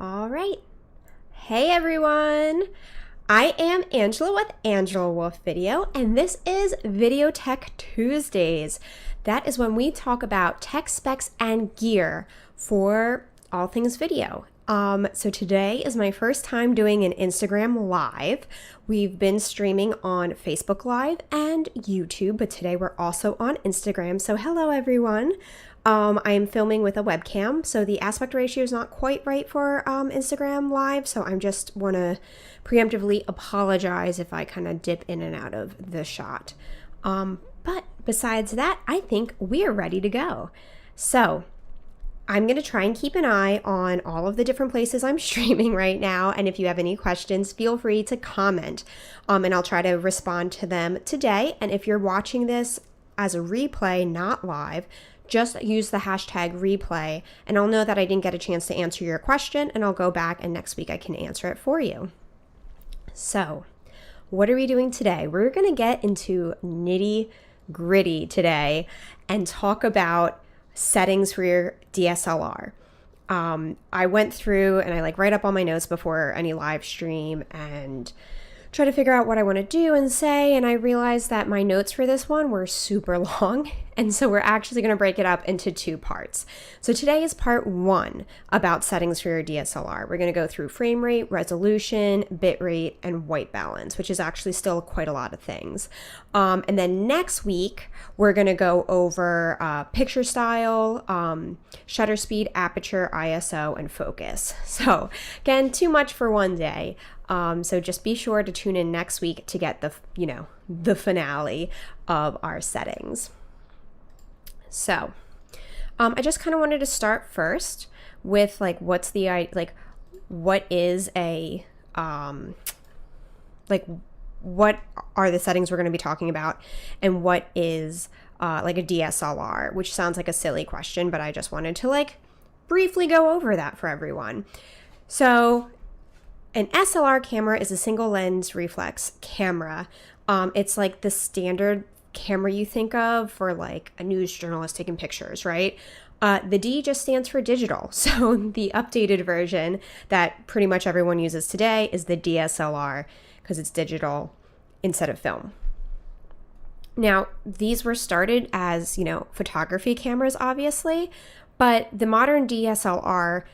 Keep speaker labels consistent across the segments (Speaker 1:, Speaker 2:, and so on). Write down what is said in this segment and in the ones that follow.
Speaker 1: All right. Hey everyone. I am Angela with Angela Wolf Video, and this is Video Tech Tuesdays. That is when we talk about tech specs and gear for all things video. So today is my first time doing an Instagram Live. We've been streaming on Facebook Live and YouTube, but today we're also on Instagram. So hello everyone. I am filming with a webcam, so the aspect ratio is not quite right for Instagram Live, so I just want to preemptively apologize if I kind of dip in and out of the shot. But besides that, I think we are ready to go. So I'm going to try and keep an eye on all of the different places I'm streaming right now, and if you have any questions, feel free to comment, and I'll try to respond to them today. And if you're watching this as a replay, not live, just use the hashtag replay, and I'll know that I didn't get a chance to answer your question, and I'll go back and next week I can answer it for you. So, what are we doing today? We're going to get into nitty gritty today and talk about settings for your DSLR. I went through and I write up all my notes before any live stream and try to figure out what I want to do and say, and I realized that my notes for this one were super long, and so we're actually going to break it up into two parts. So today is part one about settings for your DSLR. We're going to go through frame rate, resolution, bit rate, and white balance, which is actually still quite a lot of things. And then next week, we're going to go over picture style, shutter speed, aperture, ISO, and focus. So again, too much for one day. So just be sure to tune in next week to get the finale of our settings. So, I just kind of wanted to start first with what are the settings we're going to be talking about, and what is a DSLR, which sounds like a silly question, but I just wanted to briefly go over that for everyone. So, an SLR camera is a single lens reflex camera. It's like the standard camera you think of for a news journalist taking pictures, right? The D just stands for digital. So the updated version that pretty much everyone uses today is the DSLR because it's digital instead of film. Now, these were started as, photography cameras, obviously, but the modern DSLR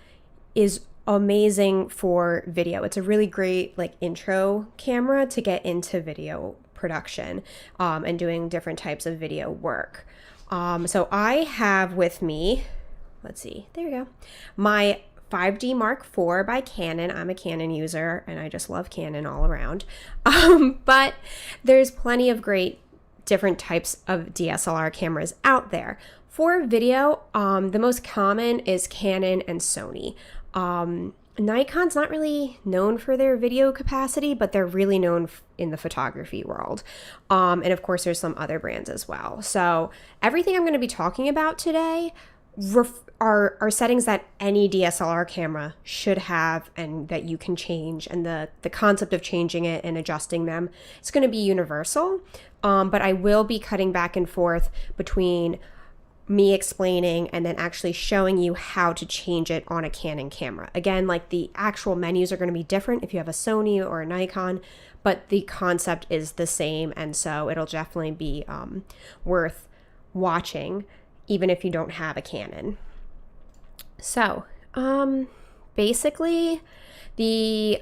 Speaker 1: is amazing for video. It's a really great intro camera to get into video production and doing different types of video work. So I have with me, let's see, there we go, my 5D Mark IV by Canon. I'm a Canon user and I just love Canon all around. But there's plenty of great different types of DSLR cameras out there. For video, the most common is Canon and Sony. Nikon's not really known for their video capacity, but they're really known in the photography world. And of course, there's some other brands as well. So everything I'm going to be talking about today are settings that any DSLR camera should have and that you can change. And the concept of changing it and adjusting them, it's going to be universal. But I will be cutting back and forth between me explaining and then actually showing you how to change it on a Canon camera. Again, the actual menus are going to be different if you have a Sony or a Nikon, but the concept is the same, and so it'll definitely be worth watching even if you don't have a Canon. So basically the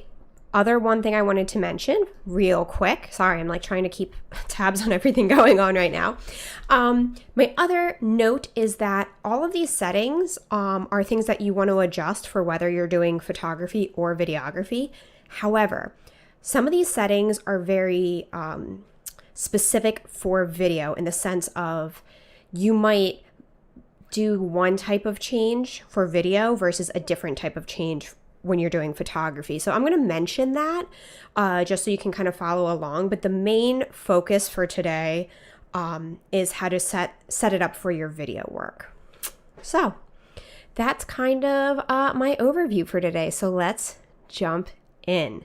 Speaker 1: other one thing I wanted to mention real quick, sorry, I'm trying to keep tabs on everything going on right now. My other note is that all of these settings are things that you want to adjust for whether you're doing photography or videography. However, some of these settings are very specific for video in the sense of you might do one type of change for video versus a different type of change when you're doing photography. So I'm going to mention that just so you can kind of follow along. But the main focus for today is how to set it up for your video work. So that's kind of my overview for today. So let's jump in.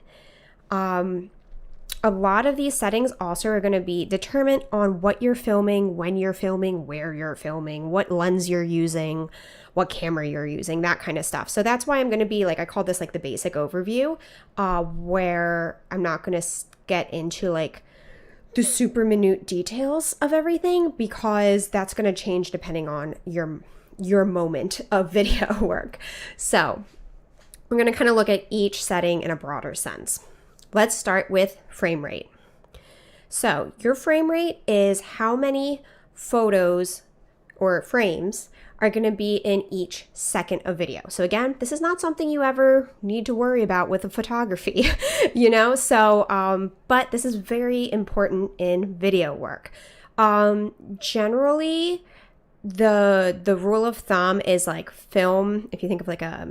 Speaker 1: A lot of these settings also are going to be determined on what you're filming, when you're filming, where you're filming, what lens you're using, what camera you're using, that kind of stuff. So that's why I'm going to be like, I call this like the basic overview, where I'm not going to get into like the super minute details of everything, because that's going to change depending on your moment of video work. So we're going to kind of look at each setting in a broader sense. Let's start with frame rate. So your frame rate is how many photos or frames are going to be in each second of video. So again, this is not something you ever need to worry about with a photography, you know? So, but this is very important in video work. Generally, the rule of thumb is like film, if you think of like a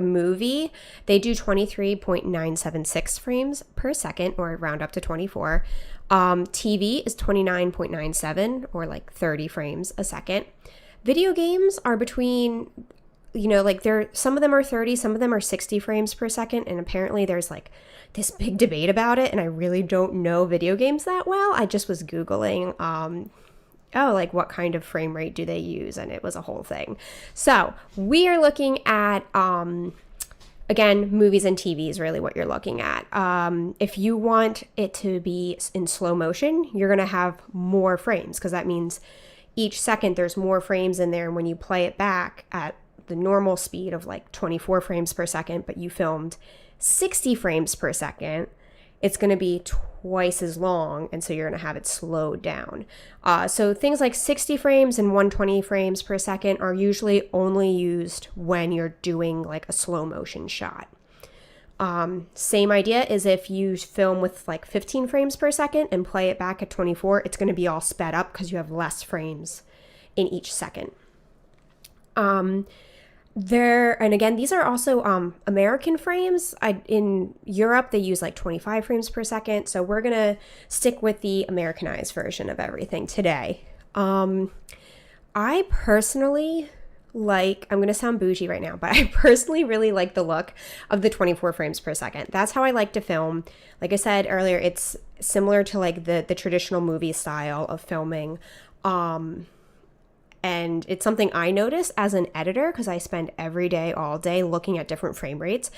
Speaker 1: movie, they do 23.976 frames per second, or round up to 24. TV is 29.97, or like 30 frames a second. Video games are between, you know, like some of them are 30, some of them are 60 frames per second. And apparently there's like this big debate about it. And I really don't know video games that well. I just was Googling, like what kind of frame rate do they use? And it was a whole thing. So we are looking at, again, movies and TV is really what you're looking at. If you want it to be in slow motion, you're going to have more frames, because that means each second there's more frames in there. And when you play it back at the normal speed of like 24 frames per second, but you filmed 60 frames per second, it's going to be twice as long, and so you're going to have it slowed down. So things like 60 frames and 120 frames per second are usually only used when you're doing like a slow motion shot. Same idea is if you film with like 15 frames per second and play it back at 24, it's going to be all sped up because you have less frames in each second. And again, these are also American frames. In Europe, they use like 25 frames per second. So we're going to stick with the Americanized version of everything today. I personally I'm going to sound bougie right now, but I personally really like the look of the 24 frames per second. That's how I like to film. Like I said earlier, it's similar to like the traditional movie style of filming. And it's something I notice as an editor, because I spend every day, all day looking at different frame rates.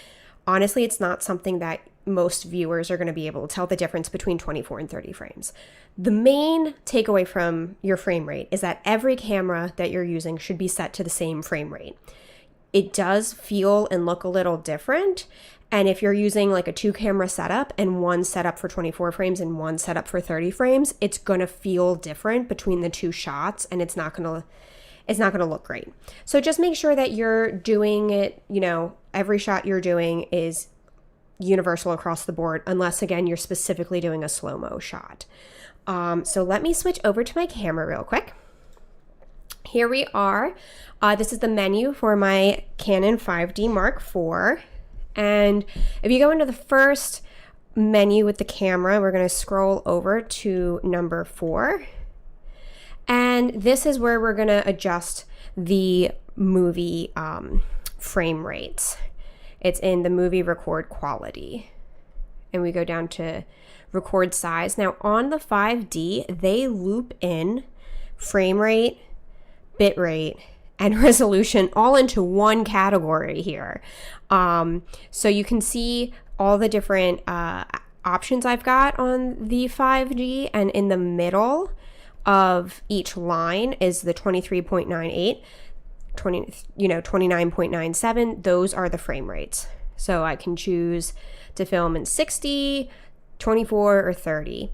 Speaker 1: Honestly, it's not something that most viewers are going to be able to tell the difference between 24 and 30 frames. The main takeaway from your frame rate is that every camera that you're using should be set to the same frame rate. It does feel and look a little different. And if you're using like a 2-camera setup and one setup for 24 frames and one setup for 30 frames, it's going to feel different between the two shots, and it's not going to look great. So just make sure that you're doing it, you know, every shot you're doing is universal across the board, unless again, you're specifically doing a slow-mo shot. So let me switch over to my camera real quick. Here we are. This is the menu for my Canon 5D Mark IV. And if you go into the first menu with the camera, we're going to scroll over to number 4. And this is where we're going to adjust the movie frame rates. It's in the movie record quality. And we go down to record size. Now on the 5D, they loop in frame rate, bit rate, and resolution all into one category here. So you can see all the different options I've got on the 5D, and in the middle of each line is the 23.98, 29.97. Those are the frame rates. So I can choose to film in 60, 24, or 30.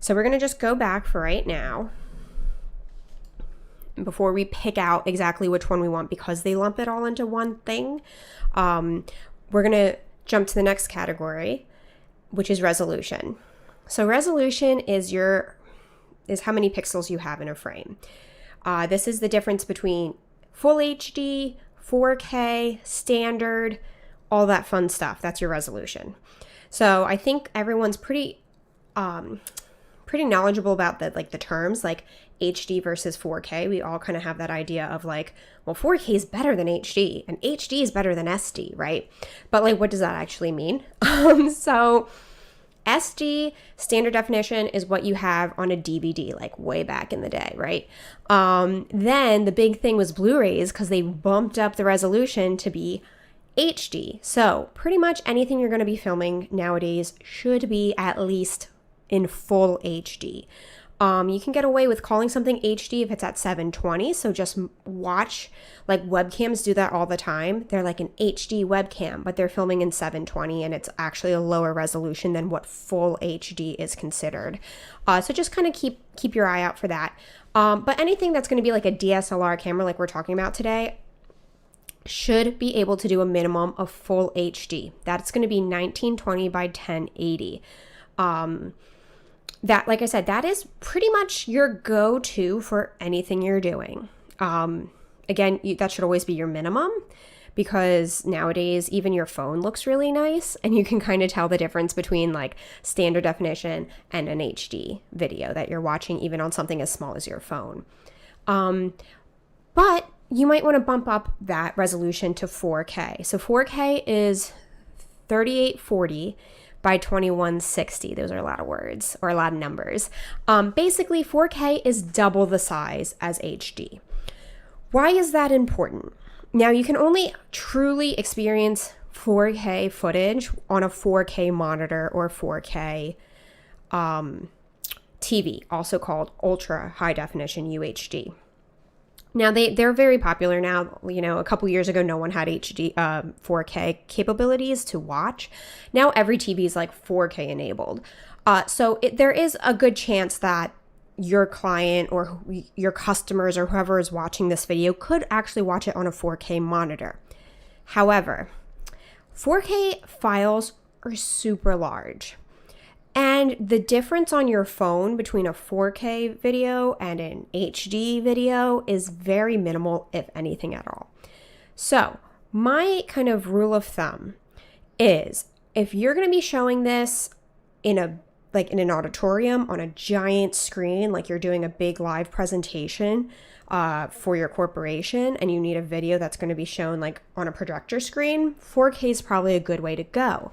Speaker 1: So we're going to just go back for right now before we pick out exactly which one we want, because they lump it all into one thing. We're going to jump to the next category, which is resolution. So resolution is how many pixels you have in a frame. This is the difference between full HD, 4K, standard, all that fun stuff. That's your resolution. So I think everyone's pretty knowledgeable about the terms like HD versus 4K. We all kind of have that idea of like, well, 4K is better than HD and HD is better than SD, right? But like, what does that actually mean? So SD, standard definition, is what you have on a DVD, like way back in the day, right? Then the big thing was Blu-rays, because they bumped up the resolution to be HD. So pretty much anything you're going to be filming nowadays should be at least in full HD. You can get away with calling something HD if it's at 720. So just watch, like webcams do that all the time. They're like an HD webcam, but they're filming in 720 and it's actually a lower resolution than what full HD is considered. So just kind of keep your eye out for that. But anything that's going to be like a DSLR camera like we're talking about today should be able to do a minimum of full HD. That's going to be 1920 by 1080. That, like I said, that is pretty much your go-to for anything you're doing. Again, that should always be your minimum, because nowadays even your phone looks really nice and you can kind of tell the difference between like standard definition and an HD video that you're watching even on something as small as your phone. But you might want to bump up that resolution to 4K. So 4K is 3840 by 2160. Those are a lot of words or a lot of numbers. Basically, 4K is double the size as HD. Why is that important? Now, you can only truly experience 4K footage on a 4K monitor or 4K TV, also called ultra high definition UHD. Now, they're very popular now. You know, a couple years ago, no one had 4K capabilities to watch. Now, every TV is like 4K enabled. So there is a good chance that your client or your customers or whoever is watching this video could actually watch it on a 4K monitor. However, 4K files are super large. And the difference on your phone between a 4K video and an HD video is very minimal, if anything at all. So my kind of rule of thumb is, if you're going to be showing this in an auditorium on a giant screen, like you're doing a big live presentation for your corporation, and you need a video that's going to be shown like on a projector screen, 4K is probably a good way to go.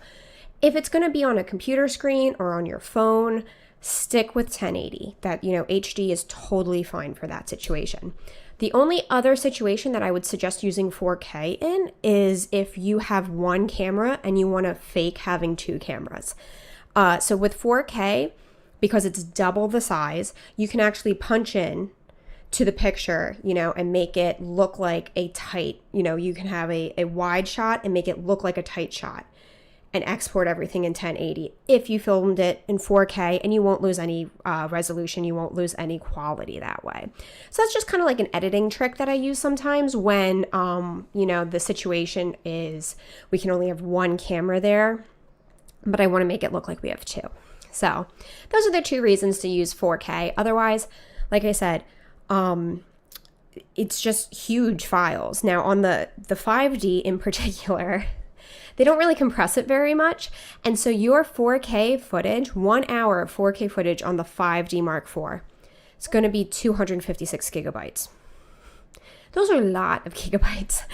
Speaker 1: If it's going to be on a computer screen or on your phone, stick with 1080. That, HD is totally fine for that situation. The only other situation that I would suggest using 4K in is if you have one camera and you want to fake having two cameras. So with 4K, because it's double the size, you can actually punch in to the picture, and make it look like a tight, you can have a wide shot and make it look like a tight shot, and export everything in 1080 if you filmed it in 4K, and you won't lose any resolution, you won't lose any quality that way. So that's just kind of like an editing trick that I use sometimes when, the situation is we can only have one camera there, but I want to make it look like we have two. So those are the two reasons to use 4K. Otherwise, like I said, it's just huge files. Now on the 5D in particular, they don't really compress it very much. And so your 4K footage, 1 hour of 4K footage on the 5D Mark IV, it's going to be 256 gigabytes. Those are a lot of gigabytes.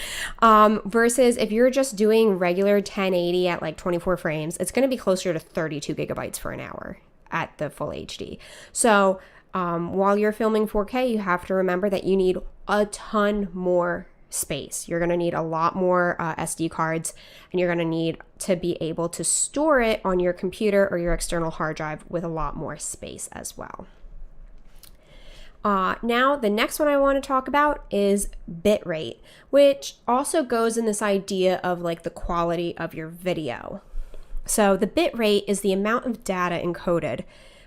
Speaker 1: Versus if you're just doing regular 1080 at like 24 frames, it's going to be closer to 32 gigabytes for an hour at the full HD. So while you're filming 4K, you have to remember that you need a ton more space. You're going to need a lot more SD cards, and you're going to need to be able to store it on your computer or your external hard drive with a lot more space as well. Now, the next one I want to talk about is bitrate, which also goes in this idea of like the quality of your video. So the bitrate is the amount of data encoded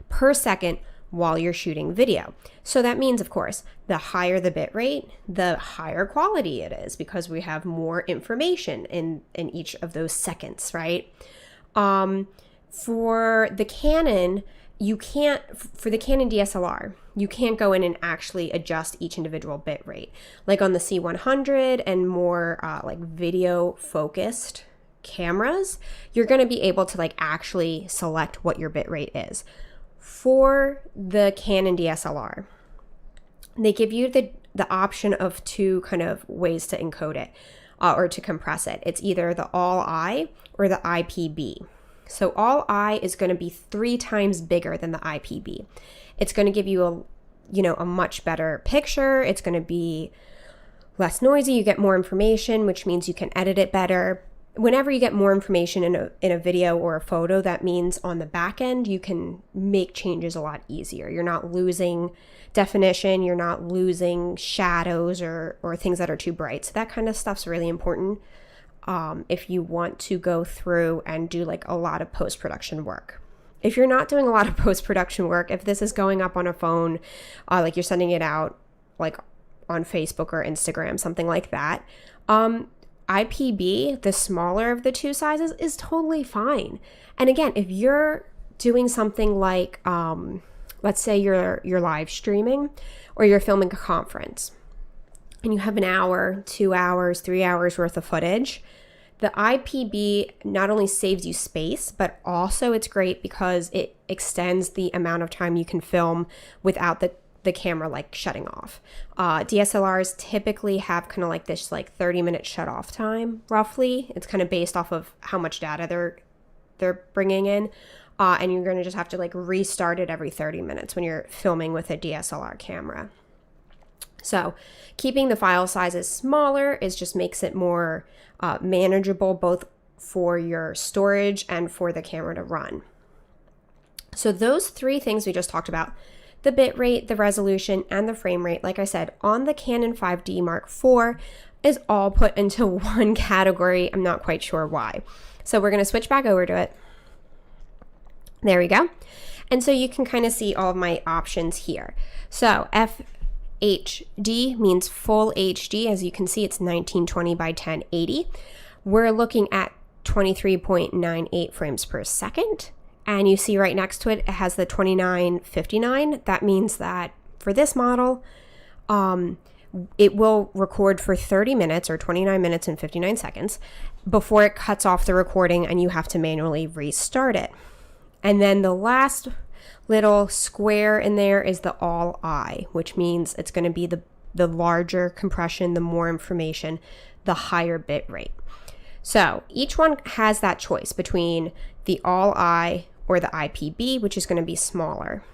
Speaker 1: per second while you're shooting video. So that means, of course, the higher the bit rate, the higher quality it is, because we have more information in each of those seconds, right? For the Canon, for the Canon DSLR, you can't go in and actually adjust each individual bit rate. Like on the C100 and more like video focused cameras, you're going to be able to like actually select what your bit rate is. For the Canon DSLR, they give you the option of two kind of ways to encode it or to compress it. It's either the all-I or the IPB. So all eye is going to be 3 times bigger than the IPB. It's going to give you a much better picture. It's going to be less noisy. You get more information, which means you can edit it better. Whenever you get more information in a video or a photo, that means on the back end, you can make changes a lot easier. You're not losing definition. You're not losing shadows or things that are too bright. So that kind of stuff's really important if you want to go through and do like a lot of post-production work. If you're not doing a lot of post-production work, if this is going up on a phone, like you're sending it out like on Facebook or Instagram, something like that, IPB, the smaller of the 2 sizes, is totally fine. And again, if you're doing something like, let's say you're live streaming or you're filming a conference and you have an hour, 2 hours, 3 hours worth of footage, the IPB not only saves you space, but also it's great because it extends the amount of time you can film without the camera like shutting off. DSLRs typically have kind of like this like 30-minute shut off time, roughly. It's kind of based off of how much data they're bringing in. And you're going to just have to like restart it every 30 minutes when you're filming with a DSLR camera. So keeping the file sizes smaller just makes it more manageable, both for your storage and for the camera to run. So those 3 things we just talked about, the bit rate, the resolution, and the frame rate, like I said, on the Canon 5D Mark IV is all put into one category. I'm not quite sure why. So we're going to switch back over to it. There we go. And so you can kind of see all of my options here. So FHD means full HD. As you can see, it's 1920 by 1080. We're looking at 23.98 frames per second. And you see right next to it, it has the 2959. That means that for this model, it will record for 30 minutes or 29 minutes and 59 seconds before it cuts off the recording and you have to manually restart it. And then the last little square in there is the all eye, which means it's going to be the larger compression, the more information, the higher bit rate. So each one has that choice between the all eye or the IPB, which is going to be smaller.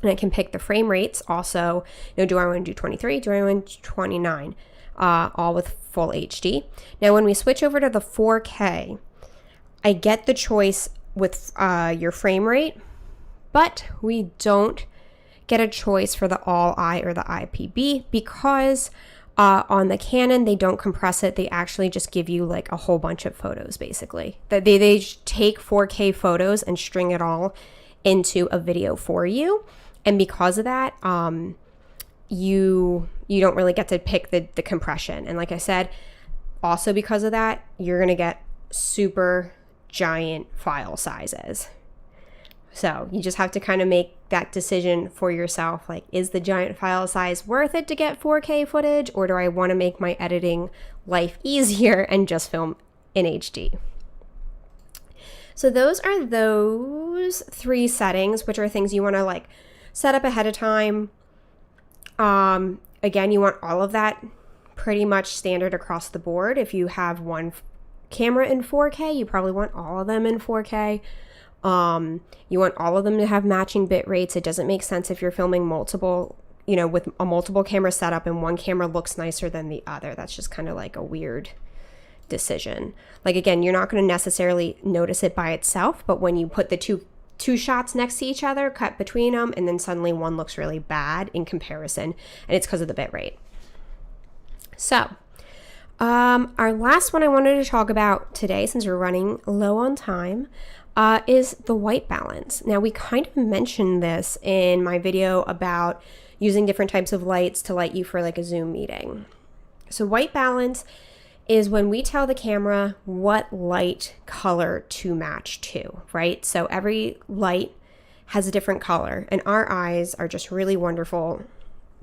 Speaker 1: And I can pick the frame rates also. Do I want to do 23? Do I want to do 29? All with full HD. Now, when we switch over to the 4K, I get the choice with your frame rate, but we don't get a choice for the all eye or the IPB because on the Canon, they don't compress it. They actually just give you like a whole bunch of photos, basically. They take 4K photos and string it all into a video for you. And because of that, you don't really get to pick the compression. And like I said, also because of that, you're going to get super giant file sizes. So you just have to kind of make that decision for yourself. Like, is the giant file size worth it to get 4K footage, or do I want to make my editing life easier and just film in HD? So those are those 3 settings, which are things you want to like set up ahead of time. Again, you want all of that pretty much standard across the board. If you have one camera in 4K, you probably want all of them in 4K. You want all of them to have matching bit rates. It doesn't make sense if you're filming multiple, with a multiple camera setup and one camera looks nicer than the other. That's just kind of like a weird decision. Like, again, you're not going to necessarily notice it by itself, but when you put the two shots next to each other, cut between them, and then suddenly one looks really bad in comparison, and it's because of the bit rate. So, our last one I wanted to talk about today, since we're running low on time, is the white balance. Now, we kind of mentioned this in my video about using different types of lights to light you for like a Zoom meeting. So white balance is when we tell the camera what light color to match to, right? So every light has a different color, and our eyes are just really wonderful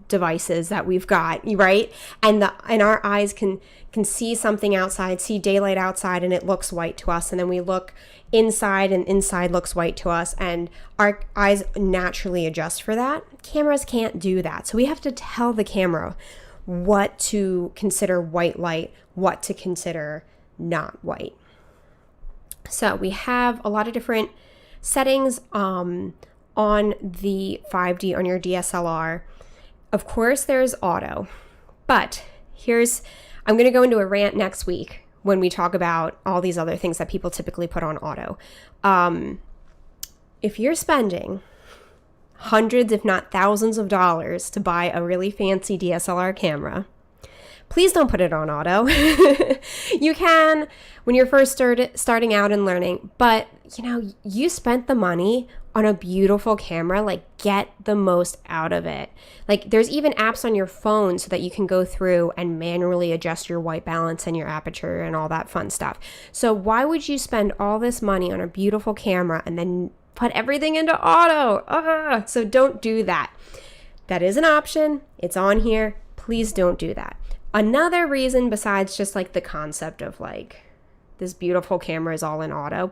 Speaker 1: devices that we've got, right? And our eyes can see something outside, see daylight outside, and it looks white to us. And then we look inside, and inside looks white to us, and our eyes naturally adjust for that. Cameras can't do that. So we have to tell the camera what to consider white light, what to consider not white. So we have a lot of different settings on the 5D on your DSLR. Of course, there's auto, but I'm going to go into a rant next week when we talk about all these other things that people typically put on auto. If you're spending hundreds, if not thousands of dollars to buy a really fancy DSLR camera, please don't put it on auto. You can when you're first starting out and learning, but you spent the money on a beautiful camera, like get the most out of it. Like there's even apps on your phone so that you can go through and manually adjust your white balance and your aperture and all that fun stuff. So why would you spend all this money on a beautiful camera and then put everything into auto? So don't do that. That is an option. It's on here. Please don't do that. Another reason besides just like the concept of like this beautiful camera is all in auto,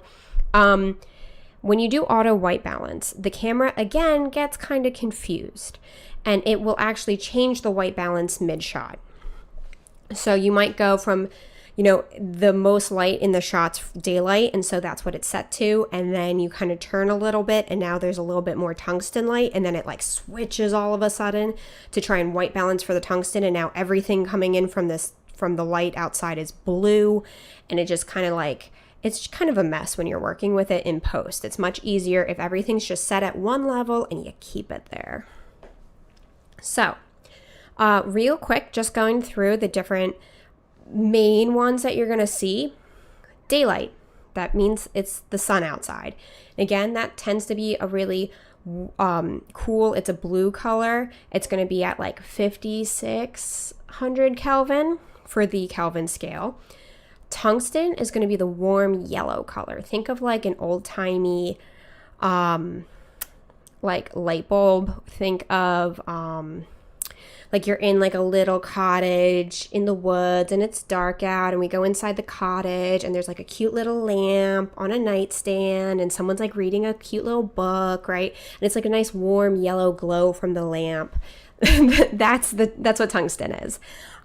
Speaker 1: when you do auto white balance, the camera again gets kind of confused and it will actually change the white balance mid-shot. So you might go from, the most light in the shot's daylight, and so that's what it's set to, and then you kind of turn a little bit and now there's a little bit more tungsten light, and then it like switches all of a sudden to try and white balance for the tungsten, and now everything coming in from the light outside is blue, and it just kind of like, it's kind of a mess when you're working with it in post. It's much easier if everything's just set at one level and you keep it there. So, real quick, just going through the different main ones that you're going to see. Daylight, that means it's the sun outside. Again, that tends to be a really cool, it's a blue color. It's going to be at like 5600 Kelvin for the Kelvin scale. Tungsten is going to be the warm yellow color. Think of like an old-timey like light bulb. Think of like you're in like a little cottage in the woods and it's dark out, and we go inside the cottage and there's like a cute little lamp on a nightstand and someone's like reading a cute little book, right? And it's like a nice warm yellow glow from the lamp. That's what tungsten is.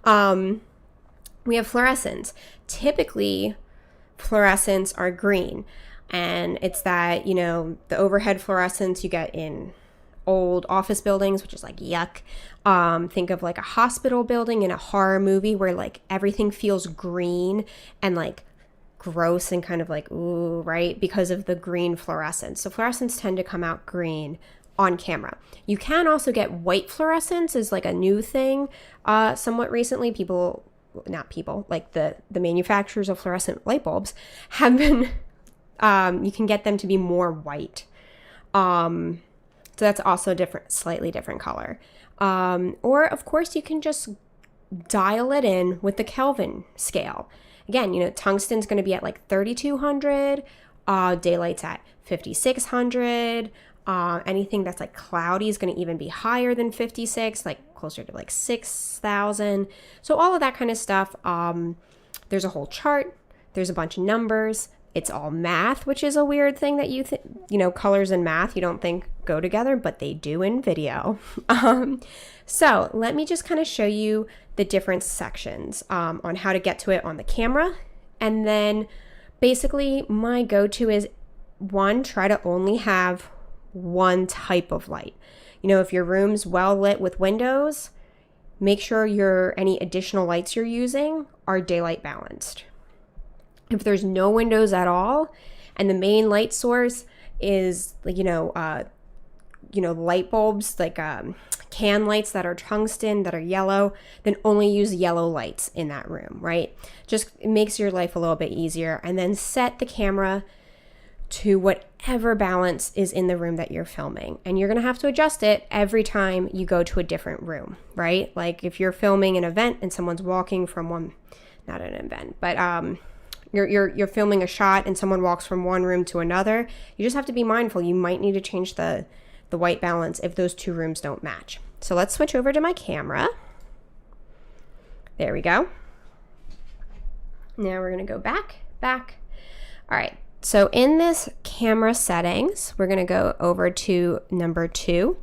Speaker 1: We have fluorescents. Typically, fluorescents are green, and it's that, the overhead fluorescents you get in old office buildings, which is like yuck. Think of like a hospital building in a horror movie where like everything feels green and like gross and kind of like, ooh, right? Because of the green fluorescence. So fluorescents tend to come out green on camera. You can also get white fluorescence is like a new thing. Somewhat recently, like the manufacturers of fluorescent light bulbs have been, you can get them to be more white. So that's also slightly different color. Or of course you can just dial it in with the Kelvin scale. Again, tungsten's going to be at like 3200, daylight's at 5600. Anything that's like cloudy is going to even be higher than 56, like closer to like 6,000. So all of that kind of stuff. There's a whole chart. There's a bunch of numbers. It's all math, which is a weird thing that colors and math you don't think go together, but they do in video. So let me just kind of show you the different sections on how to get to it on the camera. And then basically my go-to is try to only have one type of light. If your room's well lit with windows, make sure any additional lights you're using are daylight balanced. If there's no windows at all and the main light source is light bulbs, like can lights that are tungsten, that are yellow, then only use yellow lights in that room, right? It makes your life a little bit easier. And then set the camera to whatever balance is in the room that you're filming. And you're going to have to adjust it every time you go to a different room, right? Like if you're filming an event and someone's walking from not an event, but you're filming a shot and someone walks from one room to another, you just have to be mindful. You might need to change the white balance if those two rooms don't match. So let's switch over to my camera. There we go. Now we're going to go back. All right. So in this camera settings, we're going to go over to number 2,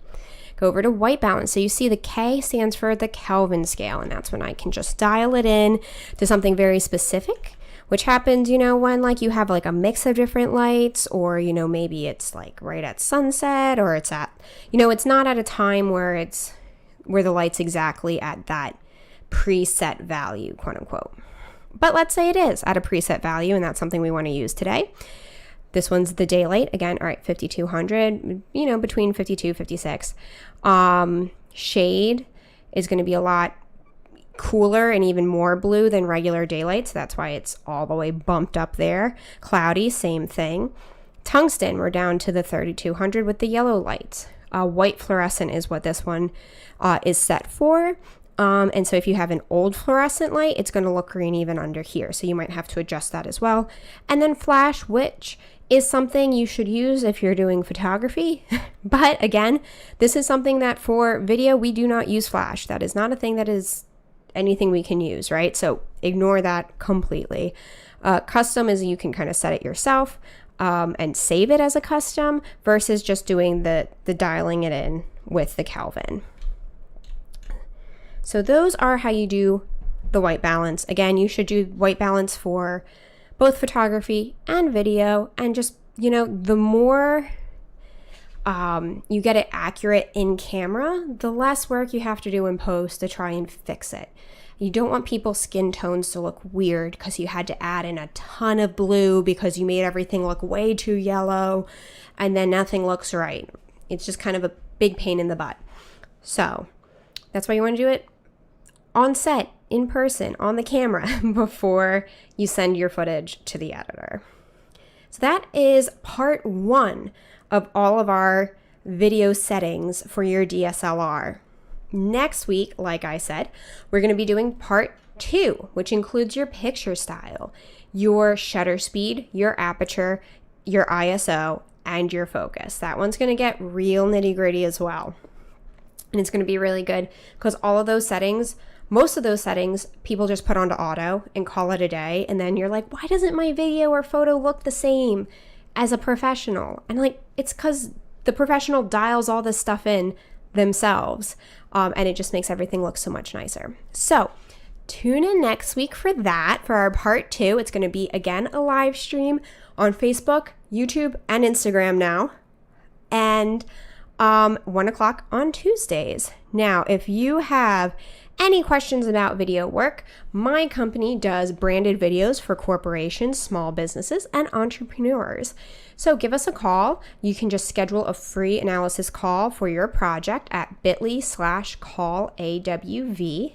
Speaker 1: go over to white balance. So you see the K stands for the Kelvin scale, and that's when I can just dial it in to something very specific, which happens, when like you have like a mix of different lights, or, maybe it's like right at sunset, or it's at, it's not at a time where the light's exactly at that preset value, quote unquote. But let's say it is at a preset value, and that's something we want to use today. This one's the daylight. Again, all right, 5200, between 52, 56. Shade is going to be a lot cooler and even more blue than regular daylight, so that's why it's all the way bumped up there. Cloudy, same thing. Tungsten, we're down to the 3200 with the yellow lights. White fluorescent is what this one is set for. And so if you have an old fluorescent light, it's going to look green even under here. So you might have to adjust that as well. And then flash, which is something you should use if you're doing photography. But again, this is something that for video, we do not use flash. That is not a thing that is anything we can use, right? So ignore that completely. Custom is you can kind of set it yourself and save it as a custom versus just doing the dialing it in with the Kelvin. So those are how you do the white balance. Again, you should do white balance for both photography and video. And just, the more you get it accurate in camera, the less work you have to do in post to try and fix it. You don't want people's skin tones to look weird because you had to add in a ton of blue because you made everything look way too yellow and then nothing looks right. It's just kind of a big pain in the butt. So that's why you want to do it on set, in person, on the camera before you send your footage to the editor. So that is part 1 of all of our video settings for your DSLR. Next week, like I said, we're going to be doing part 2, which includes your picture style, your shutter speed, your aperture, your ISO, and your focus. That one's going to get real nitty-gritty as well. And it's going to be really good because all of those settings, most of those settings, people just put onto auto and call it a day. And then you're like, why doesn't my video or photo look the same as a professional? And like, it's because the professional dials all this stuff in themselves. And it just makes everything look so much nicer. So tune in next week for that, for our part 2. It's going to be, again, a live stream on Facebook, YouTube, and Instagram now. And 1 o'clock on Tuesdays. Now, if you have any questions about video work, my company does branded videos for corporations, small businesses, and entrepreneurs. So give us a call. You can just schedule a free analysis call for your project at bit.ly/callawv.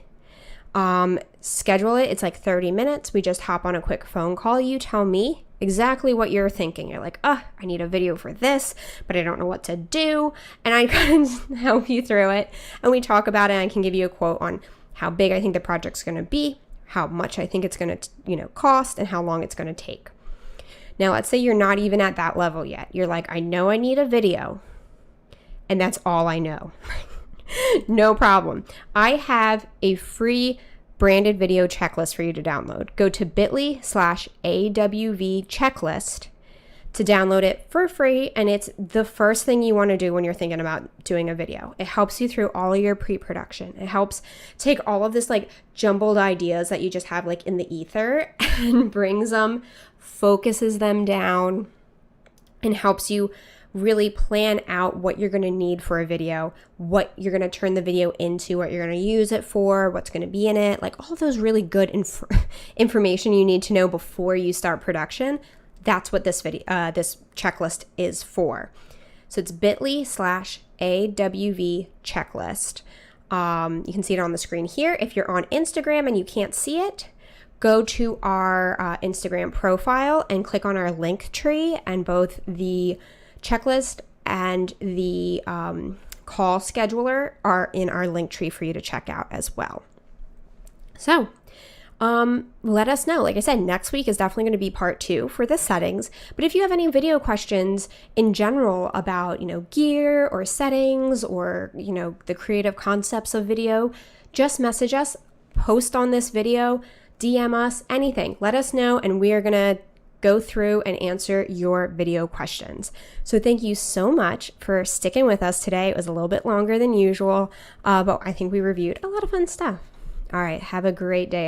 Speaker 1: Schedule it. It's like 30 minutes. We just hop on a quick phone call. You tell me exactly what you're thinking. You're like, I need a video for this, but I don't know what to do. And I can help you through it. And we talk about it. And I can give you a quote on how big I think the project's going to be, how much I think it's going to, cost, and how long it's going to take. Now, let's say you're not even at that level yet. You're like, I know I need a video, and that's all I know. No problem. I have a free branded video checklist for you to download. Go to bit.ly/AWV checklist to download it for free, and it's the first thing you want to do when you're thinking about doing a video. It helps you through all of your pre-production. It helps take all of this like jumbled ideas that you just have like in the ether and brings them, focuses them down, and helps you really plan out what you're going to need for a video, what you're going to turn the video into, what you're going to use it for, what's going to be in it, like all those really good information you need to know before you start production. That's what this checklist is for. So it's bit.ly/AWV checklist. You can see it on the screen here. If you're on Instagram and you can't see it, go to our Instagram profile and click on our link tree, and both the checklist and the call scheduler are in our link tree for you to check out as well. So let us know. Like I said, next week is definitely going to be part 2 for the settings. But if you have any video questions in general about, gear or settings or, the creative concepts of video, just message us, post on this video, DM us, anything. Let us know, and we are going to go through and answer your video questions. So thank you so much for sticking with us today. It was a little bit longer than usual, but I think we reviewed a lot of fun stuff. All right, have a great day.